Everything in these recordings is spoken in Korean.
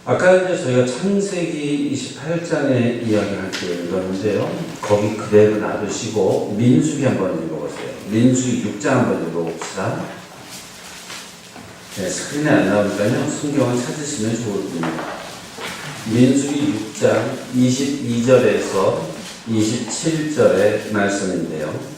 아까 이제 저희가 창세기 28장의 이야기를 읽었는데요. 거기 그대로 놔두시고 민수기 한번 읽어보세요. 민수기 6장 한번 읽어봅시다. 네, 스크린에 안 나오니까요. 성경을 찾으시면 좋을 겁니다. 민수기 6장 22절에서 27절의 말씀인데요.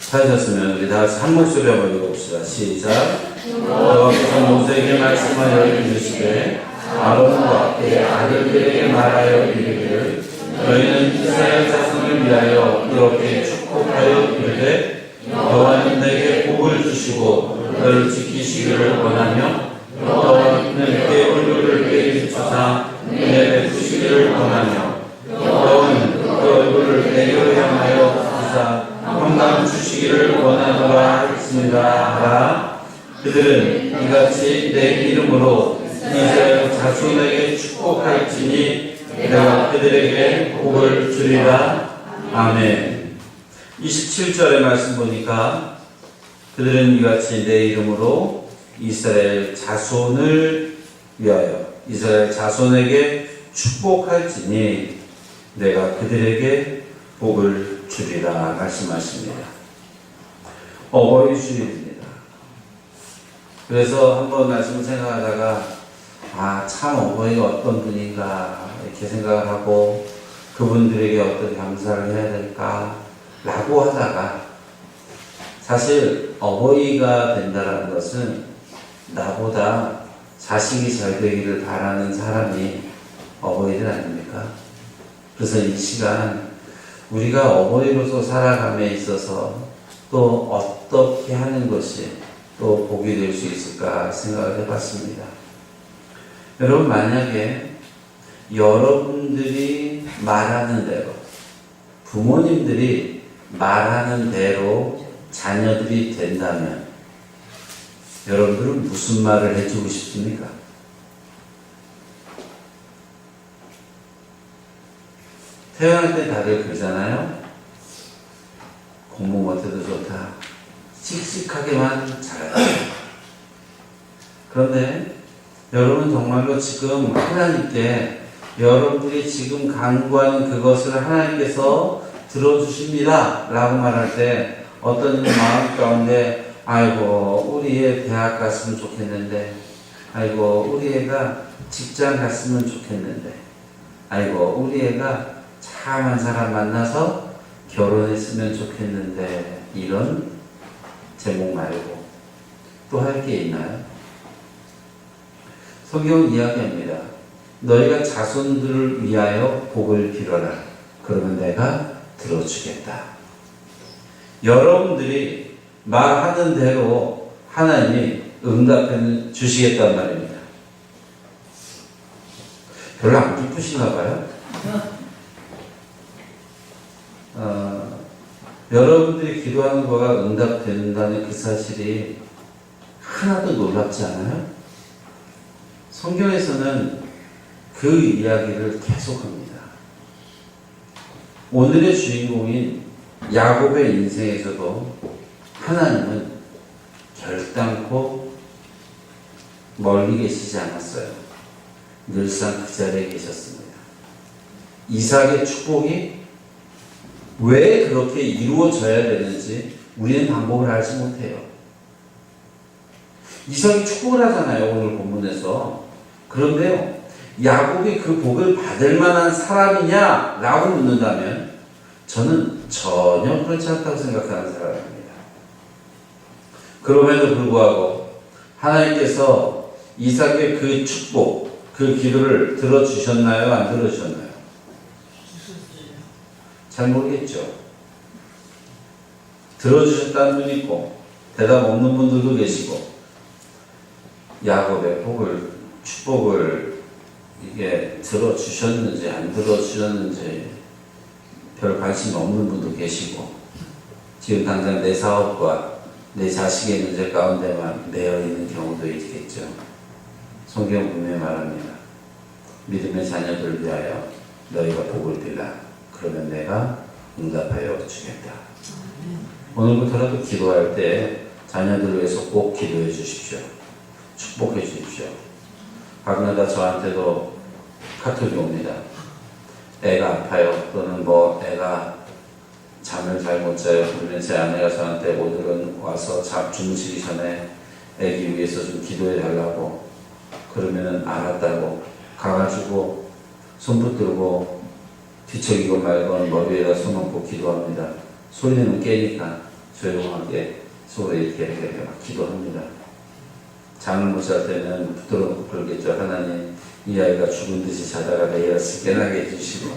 찾으셨으면 우리 다 같이 한 목소리 한번 읽어봅시다. 시작. 여호와께서 모세에게 말씀하여 이르시되 아론과 그의 아들들에게 말하여 이르기를 너희는 이스라엘 자손을 위하여 이렇게 축복하여 이르되 여호와는 내게 복을 주시고 너를 지키시기를 원하며 여호와는 내 얼굴을 내게 비추사 내 베푸시기를 원하며 여호와는 그 얼굴을 내게로 향하여 비추사 평강 주시기를 원하노라 했습니다. 그들은 이같이 내 이름으로 이스라엘 자손에게 축복할지니 내가 그들에게 복을 주리라. 아멘. 27절의 말씀 보니까 그들은 이같이 내 이름으로 이스라엘 자손을 위하여 이스라엘 자손에게 축복할지니 내가 그들에게 복을 주리라 말씀하십니다. 어버이 주일입니다. 그래서 한번 말씀을 생각하다가 참 어버이가 어떤 분인가 이렇게 생각을 하고 그분들에게 어떤 감사를 해야 될까 라고 하다가 사실 어버이가 된다는 것은 나보다 자식이 잘 되기를 바라는 사람이 어버이들 아닙니까? 그래서 이 시간 우리가 어버이로서 살아감에 있어서 또 어떻게 하는 것이 또 복이 될 수 있을까 생각을 해봤습니다. 여러분, 만약에 여러분들이 말하는 대로 부모님들이 말하는 대로 자녀들이 된다면 여러분들은 무슨 말을 해주고 싶습니까? 태어날 때 다들 그러잖아요. 공부 못해도 좋다. 씩씩하게만 잘하다. 그런데 여러분 정말로 지금 하나님께 여러분들이 지금 간구하는 그것을 하나님께서 들어주십니다 라고 말할 때 어떤 마음 가운데 아이고 우리 애 대학 갔으면 좋겠는데, 아이고 우리 애가 직장 갔으면 좋겠는데, 아이고 우리 애가 참한 사람 만나서 결혼했으면 좋겠는데, 이런 제목 말고 또 할 게 있나요? 성경은 이야기합니다. 너희가 자손들을 위하여 복을 빌어라. 그러면 내가 들어주겠다. 여러분들이 말하는 대로 하나님이 응답해 주시겠단 말입니다. 별로 안 기쁘신가 봐요. 여러분들이 기도하는 거가 응답된다는 그 사실이 하나도 놀랍지 않아요? 성경에서는 그 이야기를 계속합니다. 오늘의 주인공인 야곱의 인생에서도 하나님은 결단코 멀리 계시지 않았어요. 늘상 그 자리에 계셨습니다. 이삭의 축복이 왜 그렇게 이루어져야 되는지 우리는 방법을 알지 못해요. 이삭이 축복을 하잖아요, 오늘 본문에서. 그런데요, 야곱이 그 복을 받을 만한 사람이냐? 라고 묻는다면 저는 전혀 그렇지 않다고 생각하는 사람입니다. 그럼에도 불구하고 하나님께서 이삭의 그 축복, 그 기도를 들어주셨나요? 안 들어주셨나요? 잘 모르겠죠. 들어주셨다는 분이 있고 대답 없는 분들도 계시고, 야곱의 복을, 축복을 이게 들어주셨는지 안 들어주셨는지 별 관심 없는 분도 계시고, 지금 당장 내 사업과 내 자식의 문제 가운데만 매여 있는 경우도 있겠죠. 성경 분명히 말합니다. 믿음의 자녀들을 위하여 너희가 복을 빌라. 그러면 내가 응답하여 주겠다. 오늘부터라도 기도할 때 자녀들을 위해서 꼭 기도해 주십시오. 축복해 주십시오. 가끔가다 저한테도 카톡이 옵니다. 애가 아파요. 또는 애가 잠을 잘 못 자요. 그러면 제 아내가 저한테 오늘은 와서 주무시기 전에 애기 위해서 좀 기도해 달라고. 그러면은 알았다고 가가지고 손 붙들고 뒤척이고 말고 머리에다 손 얹고 기도합니다. 소리내면 깨니까 조용하게 속으로 이렇게 막 기도합니다. 잠을 못 잘 때는 붙들어 그러겠죠. 하나님, 이 아이가 죽은 듯이 자다가 내일 아침 깨나게 해주시고,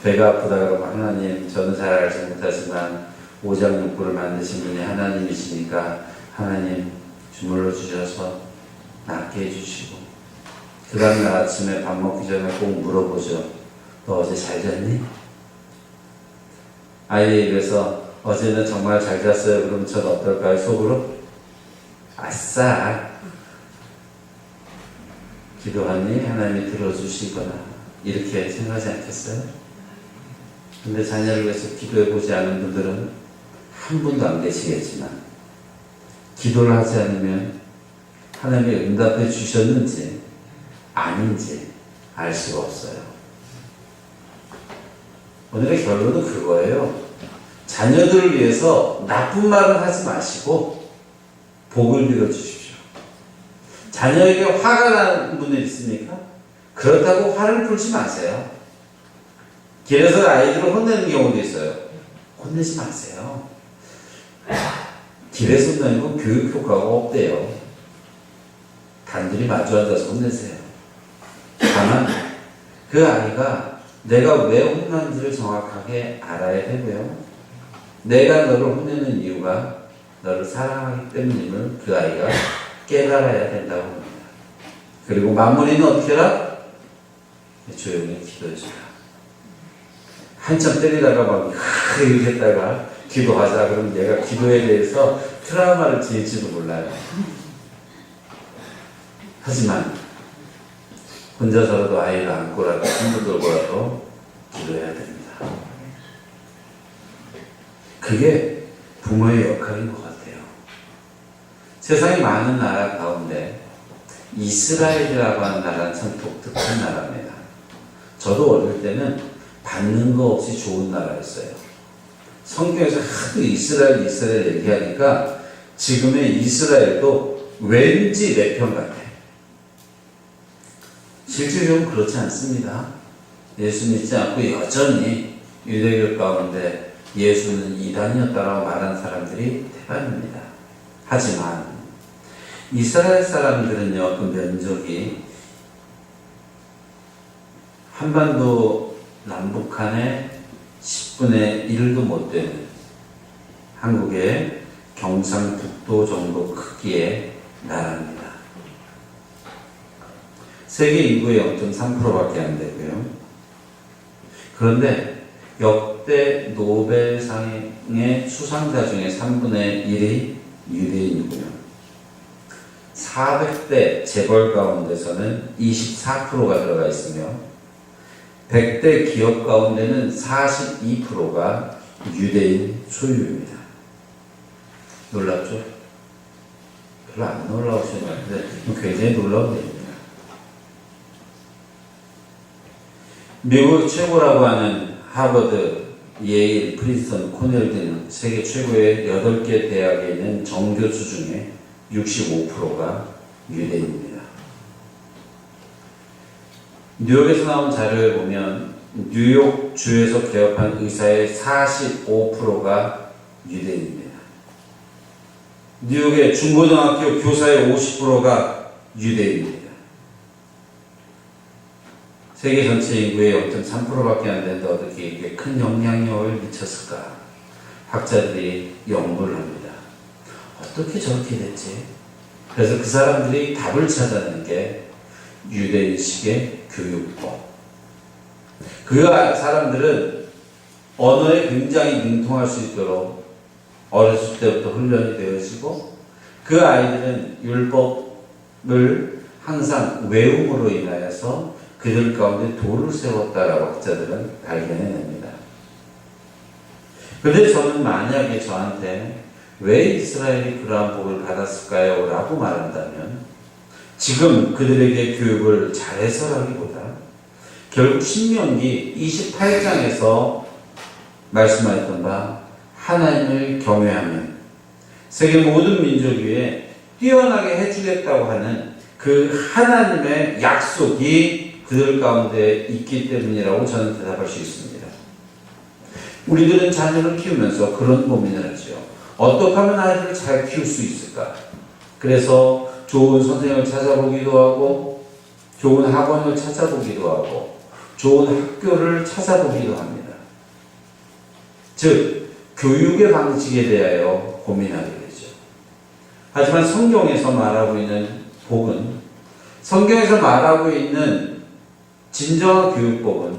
배가 아프다 그러면 하나님, 저는 잘 알지 못하지만 오장육부를 만드신 분이 하나님이시니까 하나님 주물러 주셔서 낫게 해주시고, 그 다음날 아침에 밥 먹기 전에 꼭 물어보죠. 너 어제 잘 잤니? 아이의 입에서 어제는 정말 잘 잤어요. 그럼 전 어떨까요? 속으로? 아싸! 기도하니 하나님이 들어주시거나 이렇게 생각하지 않겠어요? 근데 자녀를 위해서 기도해보지 않은 분들은 한 분도 안 계시겠지만 기도를 하지 않으면 하나님이 응답해 주셨는지 아닌지 알 수가 없어요. 오늘의 결론은 그거예요. 자녀들을 위해서 나쁜 말을 하지 마시고 복을 빌어 주십시오. 자녀에게 화가 나는 분이 있습니까? 그렇다고 화를 풀지 마세요. 길에서 아이들을 혼내는 경우도 있어요. 혼내지 마세요. 길에서 혼내는 건 교육 효과가 없대요. 단둘이 마주 앉아서 혼내세요. 다만 그 아이가 내가 왜 혼나는지를 정확하게 알아야 되고요. 내가 너를 혼내는 이유가 너를 사랑하기 때문임을 그 아이가 깨달아야 된다고 합니다. 그리고 마무리는 어떻게 해라? 조용히 기도해줘라. 한참 때리다가 막 이렇게 했다가 기도하자 그러면 얘가 기도에 대해서 트라우마를 지을지도 몰라요. 하지만 혼자서라도 아이를 안고라도 손을 들고라도 기도해야 됩니다. 그게 부모의 역할인 것 같아요. 세상의 많은 나라 가운데 이스라엘이라고 하는 나라는 참 독특한 나라입니다. 저도 어릴 때는 받는 거 없이 좋은 나라였어요. 성경에서 하도 이스라엘 얘기하니까 지금의 이스라엘도 왠지 내 편 같아. 실질적으로 그렇지 않습니다. 예수 믿지 않고 여전히 유대교 가운데 예수는 이단이었다라고 말하는 사람들이 대반입니다. 하지만 이스라엘 사람들은요, 그 면적이 한반도 남북한의 10분의 1도 못 되는 한국의 경상북도 정도 크기의 나라입니다. 세계 인구의 0.3%밖에 안 되고요. 그런데 역대 노벨상의 수상자 중에 3분의 1이 유대인이고요. 400대 재벌 가운데서는 24%가 들어가 있으며 100대 기업 가운데는 42%가 유대인 소유입니다. 놀랍죠? 별로 안 놀라우시는 것 같은데 굉장히 놀라운 일입니다. 미국 최고라고 하는 하버드, 예일, 프린스턴, 코넬 등 세계 최고의 8개 대학에 있는 정교수 중에 65%가 유대인입니다. 뉴욕에서 나온 자료에 보면 뉴욕 주에서 개업한 의사의 45%가 유대인입니다. 뉴욕의 중고등학교 교사의 50%가 유대인입니다. 세계 전체 인구의 0.3%밖에 안 되는데 어떻게 이렇게 큰 영향력을 미쳤을까? 학자들이 연구를 합니다. 어떻게 저렇게 됐지? 그래서 그 사람들이 답을 찾아낸 게 유대인식의 교육법. 그 사람들은 언어에 굉장히 능통할 수 있도록 어렸을 때부터 훈련이 되어지고 그 아이들은 율법을 항상 외움으로 인하여서 그들 가운데 도를 세웠다라고 학자들은 발견해냅니다. 근데 저는 만약에 저한테 왜 이스라엘이 그러한 복을 받았을까요? 라고 말한다면 지금 그들에게 교육을 잘해서라기보다 결국 신명기 28장에서 말씀하였던 바 하나님을 경외하면 세계 모든 민족 위에 뛰어나게 해주겠다고 하는 그 하나님의 약속이 그들 가운데 있기 때문이라고 저는 대답할 수 있습니다. 우리들은 자녀를 키우면서 그런 고민을 하죠. 어떻게 하면 아이들을 잘 키울 수 있을까? 그래서 좋은 선생님을 찾아보기도 하고 좋은 학원을 찾아보기도 하고 좋은 학교를 찾아보기도 합니다. 즉 교육의 방식에 대하여 고민하게 되죠. 하지만 성경에서 말하고 있는 복은, 성경에서 말하고 있는 진정한 교육복은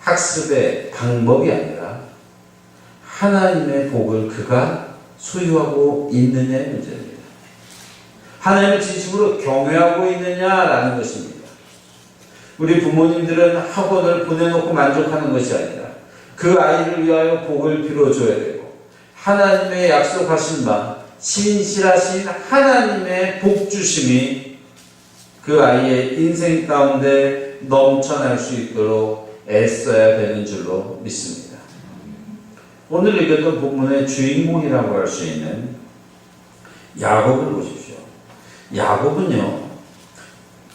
학습의 방법이 아니라 하나님의 복을 그가 소유하고 있느냐의 문제입니다. 하나님을 진심으로 경외하고 있느냐라는 것입니다. 우리 부모님들은 학원을 보내놓고 만족하는 것이 아니라 그 아이를 위하여 복을 빌어줘야 되고 하나님의 약속하신 바 신실하신 하나님의 복주심이 그 아이의 인생 가운데 넘쳐날 수 있도록 애써야 되는 줄로 믿습니다. 오늘 읽었던 본문의 주인공이라고 할 수 있는 야곱을 보십시오. 야곱은요,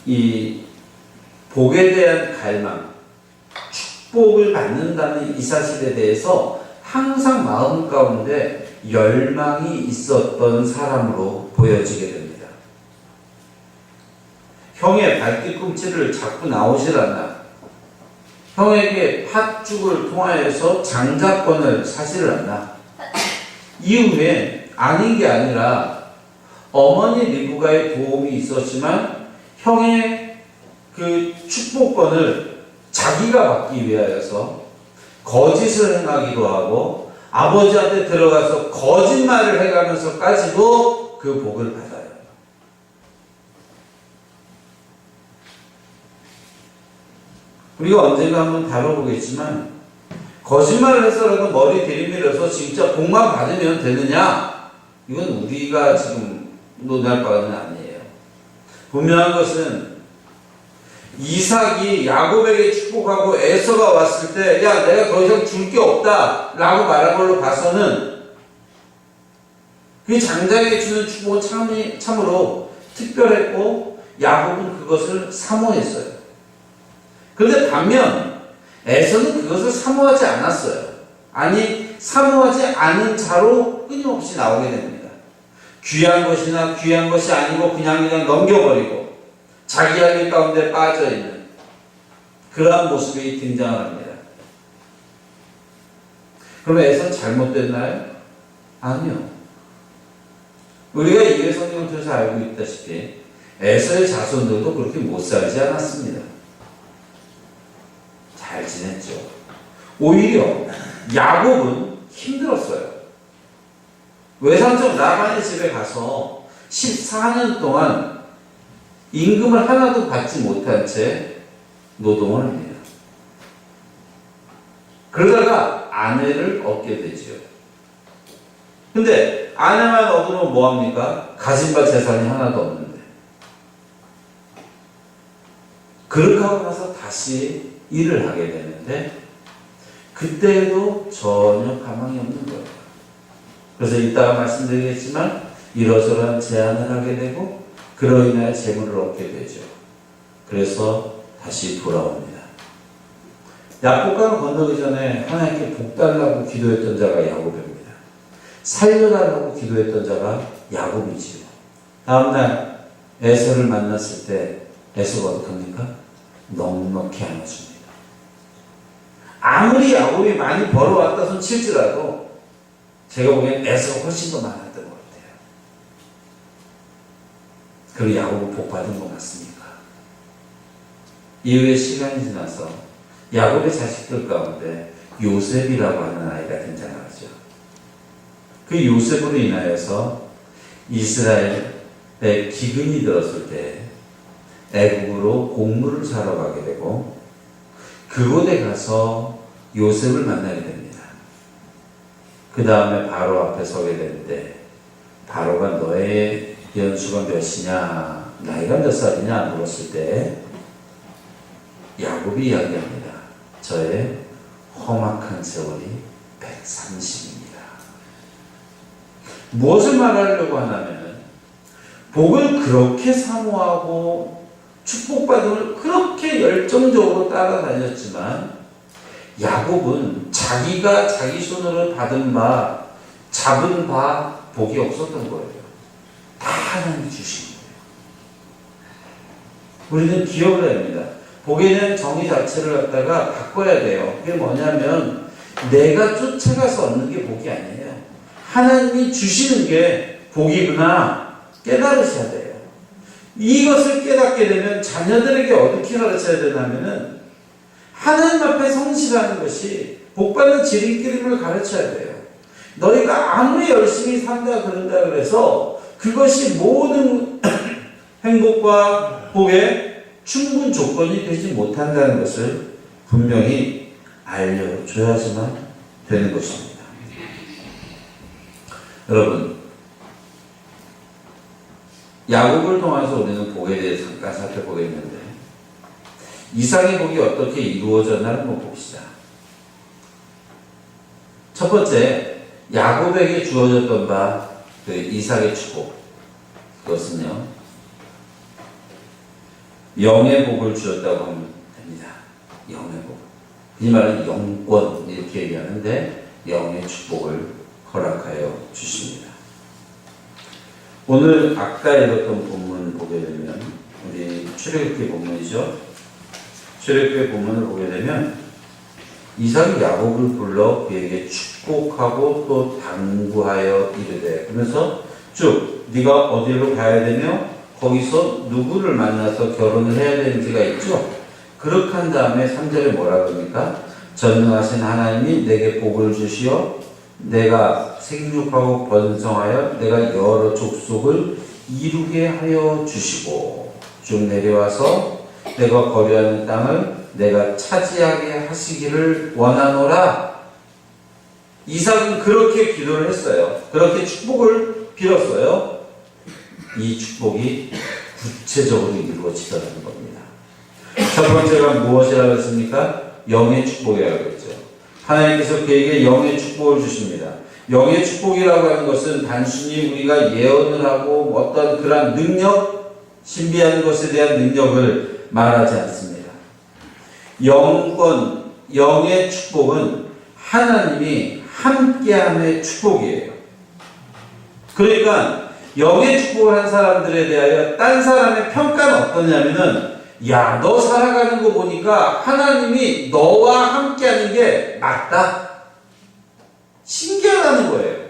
이 복에 대한 갈망, 축복을 받는다는 이 사실에 대해서 항상 마음 가운데 열망이 있었던 사람으로 보여지게 됩니다. 형의 발뒤꿈치를 잡고 나오질 않나, 형에게 팥죽을 통하여서 장자권을 사지를 않나, 이후에 아닌 게 아니라 어머니 리브가의 도움이 있었지만 형의 그 축복권을 자기가 받기 위하여서 거짓을 행하기도 하고 아버지한테 들어가서 거짓말을 해가면서까지도 그 복을 받아요. 우리가 언젠가 한번 다뤄보겠지만 거짓말을 해서라도 머리 들이밀어서 진짜 복만 받으면 되느냐? 이건 우리가 지금 논할 바는 아니에요. 분명한 것은 이삭이 야곱에게 축복하고 에서가 왔을 때 야 내가 더 이상 줄 게 없다 라고 말한 걸로 봐서는 그 장자에게 주는 축복은 참으로 특별했고 야곱은 그것을 사모했어요. 그런데 반면 에서는 그것을 사모하지 않았어요. 아니 사모하지 않은 자로 끊임없이 나오게 됩니다. 귀한 것이나 귀한 것이 아니고 그냥 넘겨버리고 자기 할 일 가운데 빠져있는 그러한 모습이 등장을 합니다. 그러면 에서는 잘못됐나요? 아니요. 우리가 이해 성경을 통해서 알고 있다시피 에서의 자손들도 그렇게 못 살지 않았습니다. 잘 지냈죠. 오히려 야곱은 힘들었어요. 외삼촌 라반의 집에 가서 14년 동안 임금을 하나도 받지 못한 채 노동을 합니다. 그러다가 아내를 얻게 되지요. 근데 아내만 얻으면 뭐합니까? 가진 바 재산이 하나도 없는데. 그렇게 하고 나서 다시 일을 하게 되는데 그때에도 전혀 가망이 없는 거예요. 그래서 이따가 말씀드리겠지만 이러저러한 제안을 하게 되고 그로 인하여 재물을 얻게 되죠. 그래서 다시 돌아옵니다. 야곱강을 건너기 전에 하나님께 복 달라고 기도했던 자가 야곱입니다. 살려달라고 기도했던 자가 야곱이지요. 다음날 에서를 만났을 때 에서가 어떡합니까? 넉넉히 안아줍니다. 아무리 야곱이 많이 벌어왔다 손 칠지라도 제가 보기엔 에서가 훨씬 더 많았던 것 같아요. 그리고 야곱은 복 받은 거 맞습니까? 이후에 시간이 지나서 야곱의 자식들 가운데 요셉이라고 하는 아이가 등장하죠. 그 요셉으로 인하여서 이스라엘의 기근이 들었을 때 애국으로 곡물을 사러 가게 되고 그곳에 가서 요셉을 만나게 됩니다. 그 다음에 바로 앞에 서게 되는데 바로가 너의 연수가 몇이냐 나이가 몇 살이냐 물었을 때 야곱이 이야기합니다. 저의 험악한 세월이 130입니다. 무엇을 말하려고 하냐면 복을 그렇게 사모하고 축복받음을 그렇게 열정적으로 따라다녔지만 야곱은 자기가 자기 손으로 받은 바 잡은 바 복이 없었던 거예요. 다 하나님이 주신 거예요. 우리는 기억을 해야 합니다. 복에 대한 정의 자체를 갖다가 바꿔야 돼요. 그게 뭐냐면 내가 쫓아가서 얻는 게 복이 아니에요. 하나님이 주시는 게 복이구나 깨달으셔야 돼요. 이것을 깨닫게 되면 자녀들에게 어떻게 가르쳐야 되냐면은 하나님 앞에 성실하는 것이 복받는 지름길임을 가르쳐야 돼요. 너희가 아무리 열심히 산다 그런다 그래서 그것이 모든 행복과 복의 충분 조건이 되지 못한다는 것을 분명히 알려줘야지만 되는 것입니다. 여러분, 야곱을 통해서 우리는 복에 대해서 잠깐 살펴보겠는데 이삭의 복이 어떻게 이루어졌나 한번 봅시다. 첫 번째, 야곱에게 주어졌던 바 그 이삭의 축복, 그것은요 영의 복을 주었다고 하면 됩니다. 영의 복. 이 말은 영권 이렇게 얘기하는데 영의 축복을 허락하여 주십니다. 오늘 아까 읽었던 본문을 보게 되면 우리 출애굽기 본문이죠. 출애굽기 본문을 보게 되면 이삭이 야곱을 불러 그에게 축복하고 또 당부하여 이르되 그러면서 쭉 네가 어디로 가야 되며 거기서 누구를 만나서 결혼을 해야 되는지가 있죠. 그렇게 한 다음에 3절에 뭐라 그럽니까? 전능하신 하나님이 내게 복을 주시어 내가 생육하고 번성하여 내가 여러 족속을 이루게 하여 주시고 쭉 내려와서 내가 거류하는 땅을 내가 차지하게 하시기를 원하노라. 이삭은 그렇게 기도를 했어요. 그렇게 축복을 빌었어요. 이 축복이 구체적으로 이루어지더라는 겁니다. 첫 번째가 무엇이라고 했습니까? 영의 축복이라고 했죠. 하나님께서 그에게 영의 축복을 주십니다. 영의 축복이라고 하는 것은 단순히 우리가 예언을 하고 어떤 그런 능력, 신비한 것에 대한 능력을 말하지 않습니다. 영권, 영의 축복은 하나님이 함께함의 축복이에요. 그러니까 영의 축복을 한 사람들에 대하여 딴 사람의 평가는 어떠냐면은 야, 너 살아가는 거 보니까 하나님이 너와 함께하는 게 맞다. 신기하다는 거예요.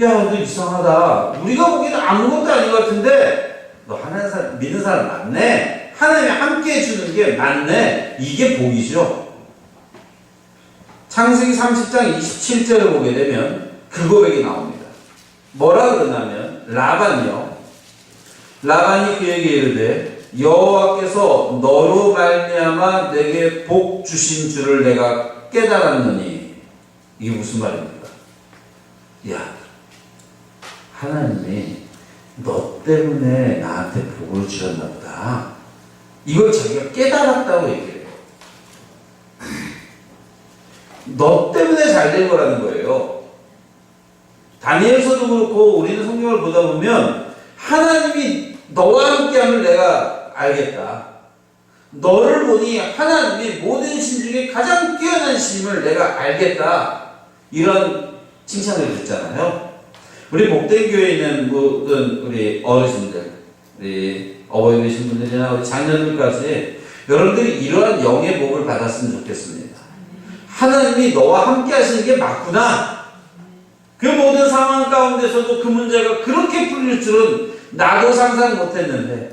야, 너 이상하다. 우리가 보기에는 아무것도 아닌 것 같은데 너 하나님 사람, 믿는 사람 맞네. 하나님이 함께 해주는 게 맞네. 이게 복이죠. 창세기 30장 27절을 보게 되면 그 고백이 나옵니다. 뭐라 그러냐면 라반이 그에게 이르되 여호와께서 너로 말미암아 내게 복 주신 줄을 내가 깨달았느니. 이게 무슨 말입니까? 야, 하나님이 너 때문에 나한테 복을 주셨나 보다. 이걸 자기가 깨달았다고 얘기해요. 너 때문에 잘 된 거라는 거예요. 다니엘서도 그렇고 우리는 성경을 보다 보면 하나님이 너와 함께함을 내가 알겠다. 너를 보니 하나님이 모든 신 중에 가장 뛰어난 신임을 내가 알겠다. 이런 칭찬을 듣잖아요. 우리 복된 교회에 있는 모든 우리 어르신들, 우리 어버이 되신 분들이나 우리 자녀들까지 여러분들이 이러한 영의 복을 받았으면 좋겠습니다. 하나님이 너와 함께 하시는 게 맞구나. 그 모든 상황 가운데서도 그 문제가 그렇게 풀릴 줄은 나도 상상 못했는데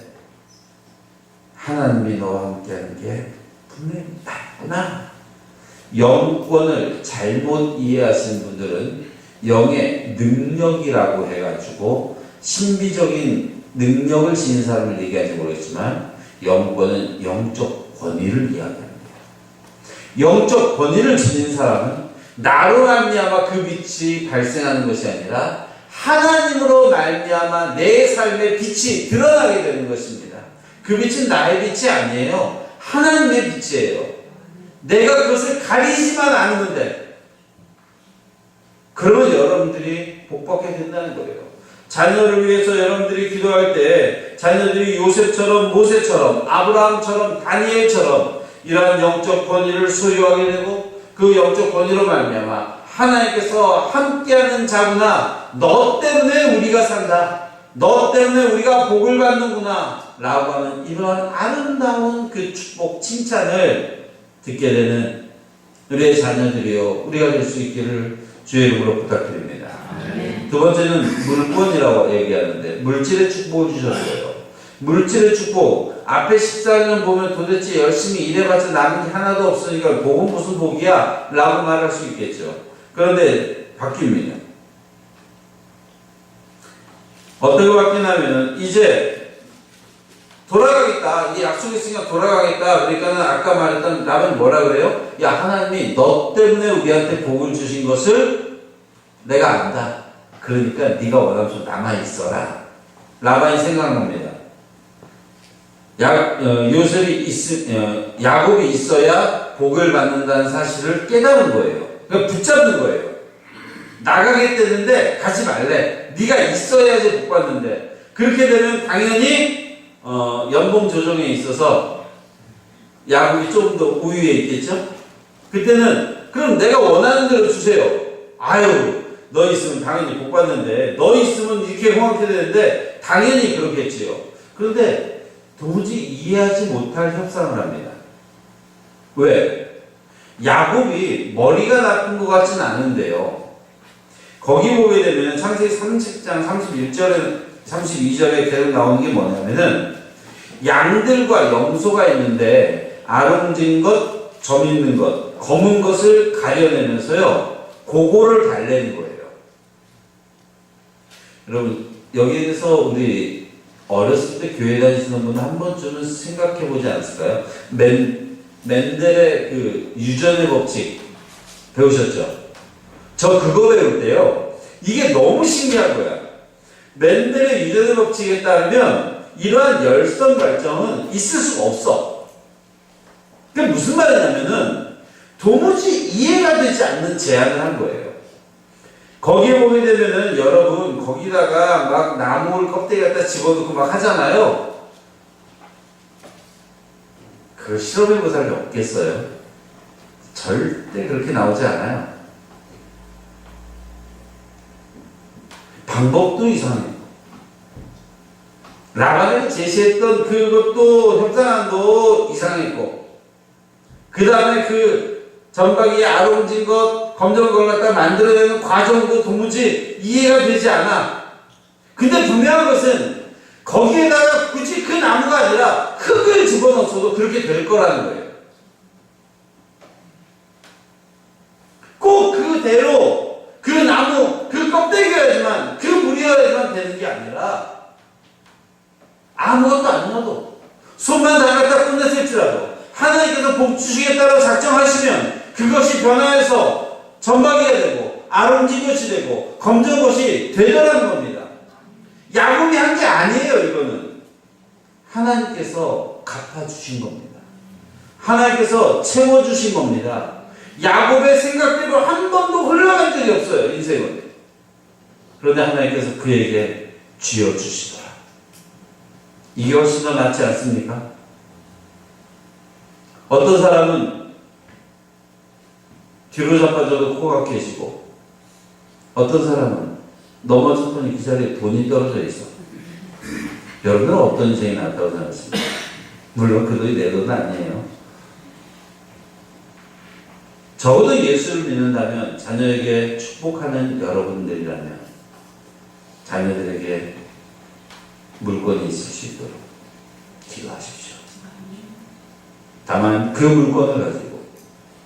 하나님이 너와 함께 하는 게 분명히 맞구나. 영권을 잘못 이해하시는 분들은 영의 능력이라고 해가지고 신비적인 능력을 지닌 사람을 얘기하지 모르겠지만 영권은 영적 권위를 이야기합니다. 영적 권위를 지닌 사람은 나로 말미암아 그 빛이 발생하는 것이 아니라 하나님으로 말미암아 내 삶의 빛이 드러나게 되는 것입니다. 그 빛은 나의 빛이 아니에요. 하나님의 빛이에요. 내가 그것을 가리지만 않는데, 그러면 여러분들이 복받게 된다는 거예요. 자녀를 위해서 여러분들이 기도할 때 자녀들이 요셉처럼, 모세처럼, 아브라함처럼, 다니엘처럼 이러한 영적 권위를 소유하게 되고, 그 영적 권위로 말미암아 하나님께서 함께하는 자구나, 너 때문에 우리가 산다, 너 때문에 우리가 복을 받는구나 라고 하는 이러한 아름다운 그 축복, 칭찬을 듣게 되는 우리의 자녀들이요, 우리가 될 수 있기를 주의 이름으로 부탁드립니다. 두 번째는 물권이라고 얘기하는데, 물질의 축복을 주셨어요. 물질의 축복, 앞에 14년 보면 도대체 열심히 일해봤자 남은 게 하나도 없으니까 복은 무슨 복이야? 라고 말할 수 있겠죠. 그런데 바뀝니다. 어떻게 바뀌냐면, 이제 돌아가겠다, 이 약속이 있으니까 돌아가겠다. 그러니까는 아까 말했던 라반이 뭐라 그래요? 야, 하나님이 너 때문에 우리한테 복을 주신 것을 내가 안다. 그러니까 네가 원하면 좀 남아있어라. 라반이 생각납니다. 야곱이 있어야 복을 받는다는 사실을 깨달은 거예요. 그러니까 붙잡는 거예요. 나가겠다는데 가지 말래. 네가 있어야지 복 받는데. 그렇게 되면 당연히 연봉 조정에 있어서 야곱이 조금 더 우위에 있겠죠. 그때는 그럼 내가 원하는 대로 주세요. 아유, 너 있으면 당연히 복 받는데, 너 있으면 이렇게 홍합해 되는데 당연히 그렇겠지요. 그런데 도무지 이해하지 못할 협상을 합니다. 왜? 야곱이 머리가 나쁜 것 같지는 않은데요. 거기 보게 되면 창세기 30장 32절에 계속 나오는 게 뭐냐면은, 양들과 염소가 있는데 아롱진 것, 점 있는 것, 검은 것을 가려내면서요, 그거를 달래는 거예요. 여러분, 여기에 대해서 우리 어렸을 때 교회 다니시는 분은 한 번쯤은 생각해 보지 않았을까요? 맨델의 그 유전의 법칙 배우셨죠? 저 그거 배울 때요, 이게 너무 신기한 거야. 맨델의 유전의 법칙에 따르면 이러한 열성 발정은 있을 수가 없어. 그게 무슨 말이냐면은 도무지 이해가 되지 않는 제안을 한 거예요. 거기에 보게 되면은 여러분, 거기다가 막 나무 껍데기 갖다 집어넣고 막 하잖아요. 그걸 실험해본 사람이 없겠어요? 절대 그렇게 나오지 않아요. 방법도 이상해요. 라반이 제시했던 그것도 협상안도 이상했고, 그 다음에 그 전박이에 아롱진 것, 검정 걸 갖다 만들어내는 과정도 도무지 이해가 되지 않아. 근데 분명한 것은 거기에다가 굳이 그 나무가 아니라 흙을 집어넣어도 그렇게 될 거라는 거예요. 꼭 그대로 그 나무, 그 껍데기여야지만, 그 물이어야지만 되는 게 아니라, 아무것도 안 넣어도, 손만 다 갖다 끝냈을지라도 하나님께서 복 주시겠다고 작정하시면 그것이 변화해서 전박이가 되고 아롱진 것이 되고 검정 것이 되더라는 겁니다. 야곱이 한 게 아니에요. 이거는 하나님께서 갚아주신 겁니다. 하나님께서 채워주신 겁니다. 야곱의 생각대로 한 번도 흘러간 적이 없어요, 인생은. 그런데 하나님께서 그에게 쥐어주시더라. 이게 훨씬 더 낫지 않습니까? 어떤 사람은 뒤로 자빠져도 코가 깨지고, 어떤 사람은 넘어졌더니 그 자리에 돈이 떨어져 있어. 여러분은 어떤 인생이 낫다고 생각하십니까? 물론 그 돈이 내 돈은 아니에요. 적어도 예수를 믿는다면, 자녀에게 축복하는 여러분들이라면 자녀들에게 물건이 있을 수 있도록 기도하십시오. 다만 그 물건을 가지고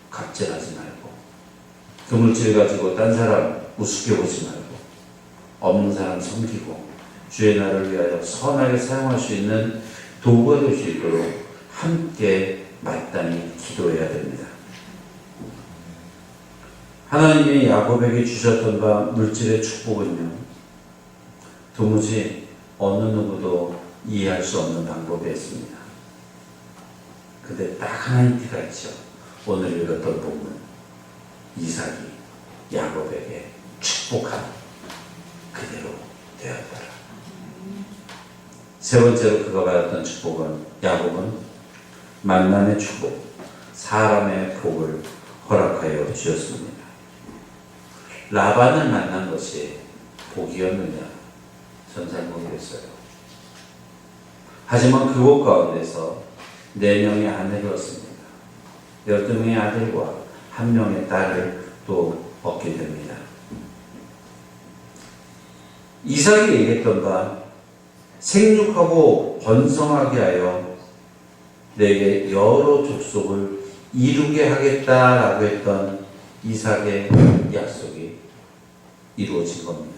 갑질하지 말고, 그 물질을 가지고 딴 사람 우습게 보지 말고, 없는 사람 섬기고, 주의 나라를 위하여 선하게 사용할 수 있는 도구가 될 수 있도록 함께 마땅히 기도해야 됩니다. 하나님이 야곱에게 주셨던 바 물질의 축복은요, 도무지 어느 누구도 이해할 수 없는 방법이었습니다. 근데 딱 하나의 티가 있죠. 오늘 읽었던 본문, 이삭이 야곱에게 축복한 그대로 되었더라. 세 번째로 그가 받았던 축복은, 야곱은 만남의 축복, 사람의 복을 허락하여 주었습니다. 라반을 만난 것이 복이었느냐? 전 잘 모르겠어요. 하지만 그곳 가운데서 4명의 아내를 얻습니다. 12명의 아들과 1명의 딸을 또 얻게 됩니다. 이삭이 얘기했던 바 생육하고 번성하게 하여 내게 여러 족속을 이루게 하겠다라고 했던 이삭의 약속이 이루어진 겁니다.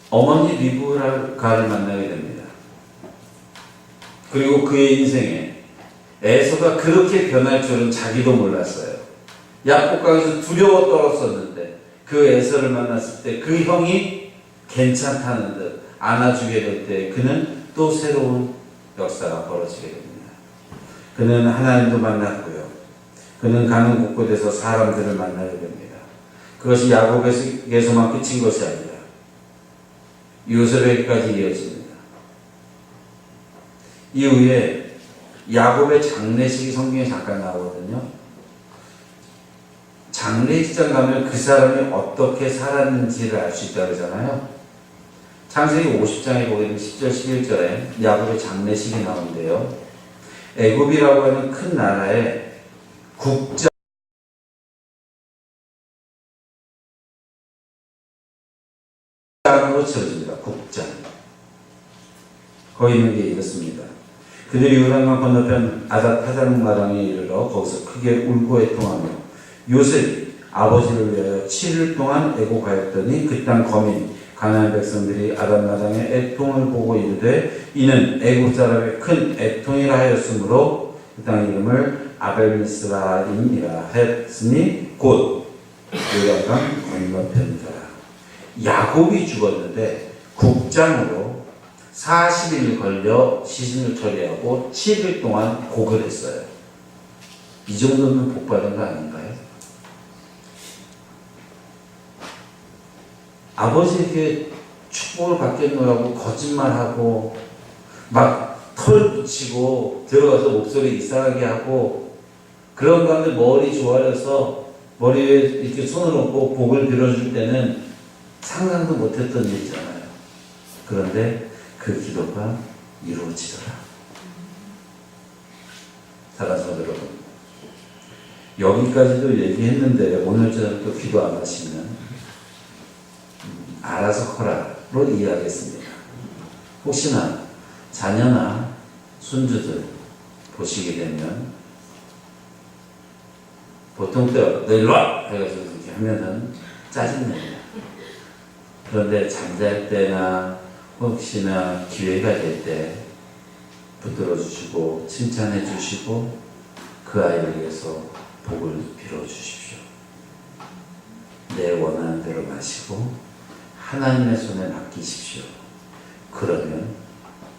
어머니 리브가를 만나게 됩니다. 그리고 그의 인생에 에서가 그렇게 변할 줄은 자기도 몰랐어요. 야곱강에서 두려워 떨었었는데 그 에서를 만났을 때 그 형이 괜찮다는 듯 안아주게 될 때 그는 또 새로운 역사가 벌어지게 됩니다. 그는 하나님도 만났고요. 그는 가는 곳곳에서 사람들을 만나게 됩니다. 그것이 야곱에게서만 그친 것이 아니라 요셉에게까지 이어집니다. 이후에 야곱의 장례식이 성경에 잠깐 나오거든요. 장례식장 가면 그 사람이 어떻게 살았는지를 알 수 있다고 그러잖아요. 창세기 50장에 보게 되면 10절 11절에 야곱의 장례식이 나오는데요. 애굽이라고 하는 큰 나라의 국장으로 지어집니다. 국장. 거기 있는 게 이렇습니다. 그들이 요단강 건너편 아닷하단 마당에 이르러 거기서 크게 울고 애통하며 요셉이 아버지를 위하여 7일 동안 애곡하였더니 그 땅 거민 가나안 백성들이 아단 마당에 애통을 보고 이르되 이는 애굽 사람의 큰 애통이라 하였으므로 그 땅 이름을 아벨미스라임이라 했으니 곧 요단강 건너편이더라. 야곱이 죽었는데 국장으로 40일 걸려 시신을 처리하고 7일 동안 곡을 했어요. 이 정도면 복받은 거 아닌가요? 아버지에게 축복을 받겠노라고 거짓말하고 막 털 붙이고 들어가서 목소리 이상하게 하고 그런 가운데 머리 조아려서 머리에 이렇게 손을 얹고 복을 빌어줄 때는 상상도 못했던 일이잖아요. 그런데 그 기도가 이루어지더라. 사랑하는 성도 여러분, 여기까지도 얘기했는데 오늘 저녁도 기도 안 하시면 알아서 커라로 이해하겠습니다. 혹시나 자녀나 손주들 보시게 되면 보통 때 너 일로 와! 해가지고 이렇게 하면은 짜증납니다. 그런데 잠잘 때나 혹시나 기회가 될 때 붙들어 주시고 칭찬해 주시고 그 아이를 위해서 복을 빌어 주십시오. 내 원하는 대로 마시고 하나님의 손에 맡기십시오. 그러면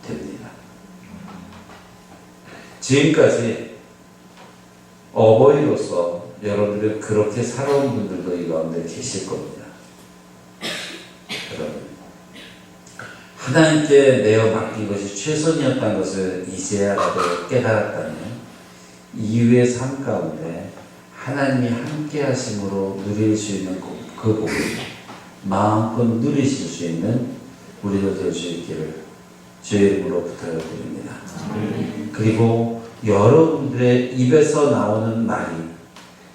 됩니다. 지금까지 어버이로서 여러분들이 그렇게 살아온 분들도 이 가운데 계실 겁니다. 여러분, 하나님께 내어 맡긴 것이 최선이었다는 것을 이제야라도 깨달았다면 이후의 삶 가운데 하나님이 함께 하심으로 누릴 수 있는 그 복을 마음껏 누리실 수 있는 우리도 될 수 있기를 주의 이름으로 부탁을 드립니다. 그리고 여러분들의 입에서 나오는 말이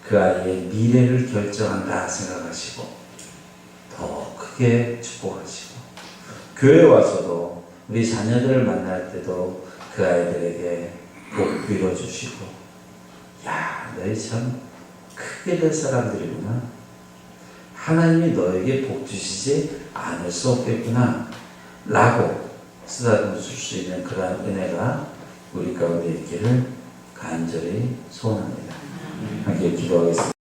그 아이의 미래를 결정한다 생각하시고 더 크게 축복하시고 교회 와서도 우리 자녀들을 만날 때도 그 아이들에게 복 빌어주시고 야, 너희 참 크게 될 사람들이구나. 하나님이 너에게 복 주시지 않을 수 없겠구나 라고 쓰다듬어 줄 수 있는 그러한 은혜가 우리 가운데 있기를 간절히 소원합니다. 함께 기도하겠습니다.